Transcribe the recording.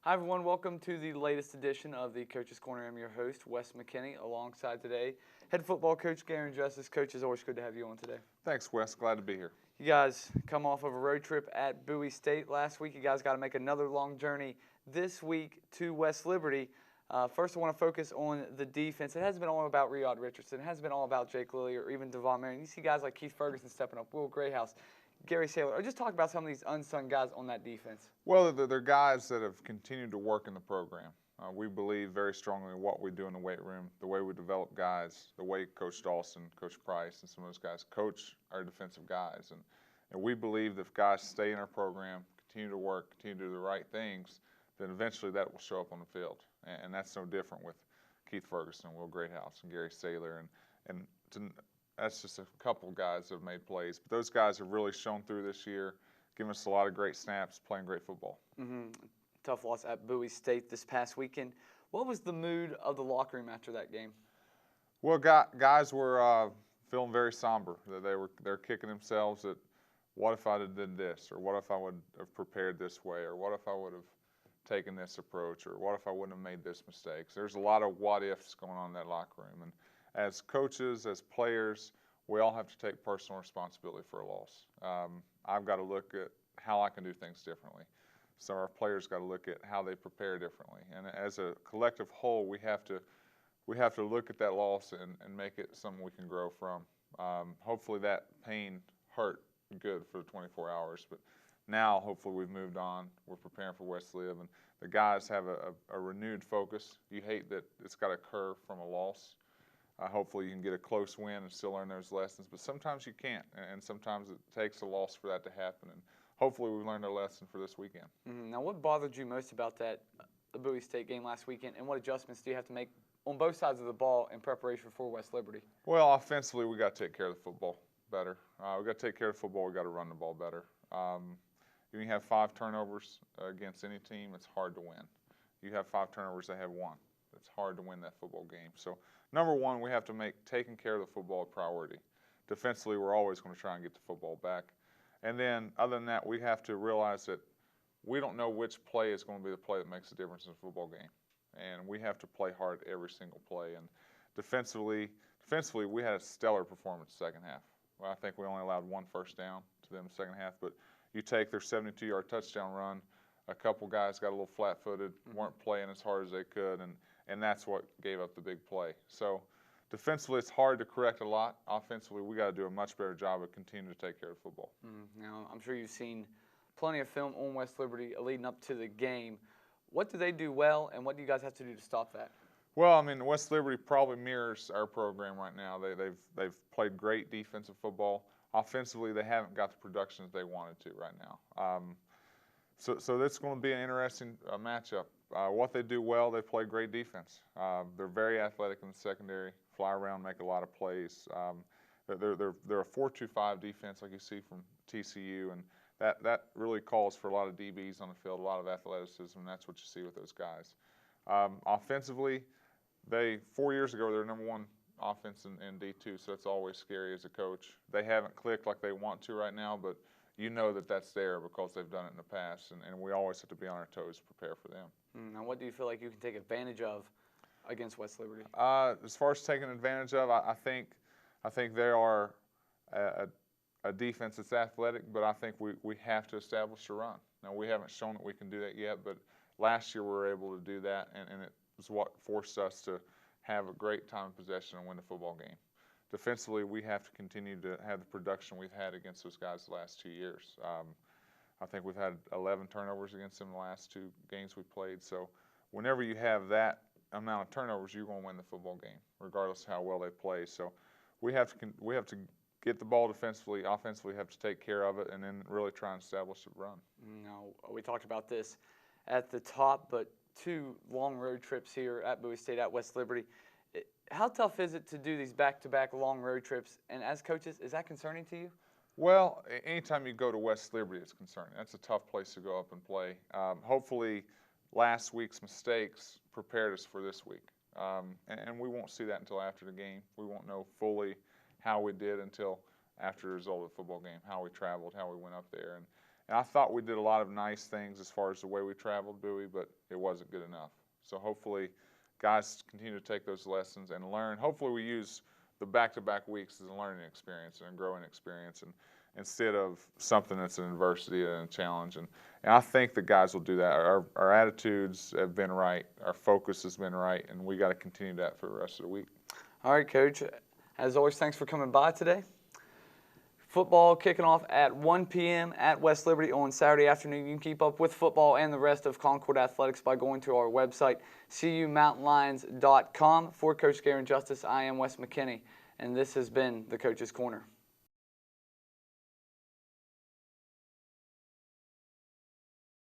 Hi everyone, welcome to the latest edition of the Coach's Corner. I'm your host, Wes McKinney, alongside today head football coach Garin Justice. Coach, it's always good to have you on today. Thanks, Wes. Glad to be here. You guys come off of a road trip at Bowie State last week. You guys got to make another long journey this week to West Liberty. First, I want to focus on the defense. It hasn't been all about Riyad Richardson. It hasn't been all about Jake Lilly or even Devon Marion. You see guys like Keith Ferguson stepping up, Will Grayhouse, Gary Saylor, or just talk about some of these unsung guys on that defense. Well, they're guys that have continued to work in the program. We believe very strongly in what we do in the weight room, the way we develop guys, the way Coach Dawson, Coach Price, and some of those guys coach our defensive guys. And we believe that if guys stay in our program, continue to work, continue to do the right things, then eventually that will show up on the field. And that's no different with Keith Ferguson, Will Greathouse, and Gary Saylor. That's just a couple of guys that have made plays. But those guys have really shown through this year, giving us a lot of great snaps, playing great football. Tough loss at Bowie State this past weekend. What was the mood of the locker room after that game? Well, guys were feeling very somber. They're kicking themselves at, what if I did this, or what if I would have prepared this way, or what if I would have taken this approach, or what if I wouldn't have made this mistake. So there's a lot of what ifs going on in that locker room. And as coaches, as players, we all have to take personal responsibility for a loss. I've got to look at how I can do things differently. So our players got to look at how they prepare differently. And as a collective whole, we have to look at that loss and make it something we can grow from. Hopefully that pain hurt good for the 24 hours, but now hopefully we've moved on. We're preparing for West Liv, and the guys have a renewed focus. You hate that it's got to occur from a loss. Hopefully you can get a close win and still learn those lessons, but sometimes you can't, and sometimes it takes a loss for that to happen. And hopefully we learned our lesson for this weekend. Now, what bothered you most about the Bowie State game last weekend, and what adjustments do you have to make on both sides of the ball in preparation for West Liberty? Well, offensively, we got to take care of the football better. We got to take care of the football. We got to run the ball better. You have 5 turnovers against any team, it's hard to win. You have 5 turnovers, they have 1. It's hard to win that football game. So, number one, we have to make taking care of the football a priority. Defensively, we're always going to try and get the football back. And then, other than that, we have to realize that we don't know which play is going to be the play that makes a difference in a football game. And we have to play hard every single play. And defensively, we had a stellar performance second half. Well, I think we only allowed 1 first down to them in the second half, but you take their 72-yard touchdown run, a couple guys got a little flat-footed, weren't playing as hard as they could, and that's what gave up the big play. So defensively, it's hard to correct a lot. Offensively, we got to do a much better job of continuing to take care of football. Now, I'm sure you've seen plenty of film on West Liberty leading up to the game. What do they do well, and what do you guys have to do to stop that? Well, I mean, West Liberty probably mirrors our program right now. They've played great defensive football. Offensively, they haven't got the production that they wanted to right now. So that's going to be an interesting matchup. What they do well, they play great defense. They're very athletic in the secondary, fly around, make a lot of plays. They're a 4-2-5 defense like you see from TCU, and that really calls for a lot of DBs on the field, a lot of athleticism, and that's what you see with those guys. Offensively, 4 years ago, they were number 1 offense in D2, so it's always scary as a coach. They haven't clicked like they want to right now, but you know that that's there because they've done it in the past, and we always have to be on our toes to prepare for them. Now, what do you feel like you can take advantage of against West Liberty? As far as taking advantage of, I think they are a defense that's athletic, but I think we have to establish a run. Now, we haven't shown that we can do that yet, but last year we were able to do that, and it was what forced us to have a great time of possession and win the football game. Defensively, we have to continue to have the production we've had against those guys the last 2 years. I think we've had 11 turnovers against them the last 2 games we played. So whenever you have that amount of turnovers, you're going to win the football game, regardless of how well they play. So we have to get the ball defensively, offensively have to take care of it, and then really try and establish a run. Now, we talked about this at the top, but 2 long road trips here at Bowie State, at West Liberty. How tough is it to do these back-to-back long road trips? And as coaches, is that concerning to you? Well, anytime you go to West Liberty, it's concerning. That's a tough place to go up and play. Hopefully, last week's mistakes prepared us for this week. And we won't see that until after the game. We won't know fully how we did until after the result of the football game, how we traveled, how we went up there. And I thought we did a lot of nice things as far as the way we traveled, Bowie, but it wasn't good enough. So hopefully guys continue to take those lessons and learn. Hopefully we use the back-to-back weeks as a learning experience and a growing experience, and instead of something that's an adversity and a challenge. And I think the guys will do that. Our attitudes have been right. Our focus has been right, and we got to continue that for the rest of the week. All right, Coach. As always, thanks for coming by today. Football kicking off at 1 p.m. at West Liberty on Saturday afternoon. You can keep up with football and the rest of Concord athletics by going to our website, cumountainlions.com. For Coach Garin Justice, I am Wes McKinney, and this has been the Coach's Corner.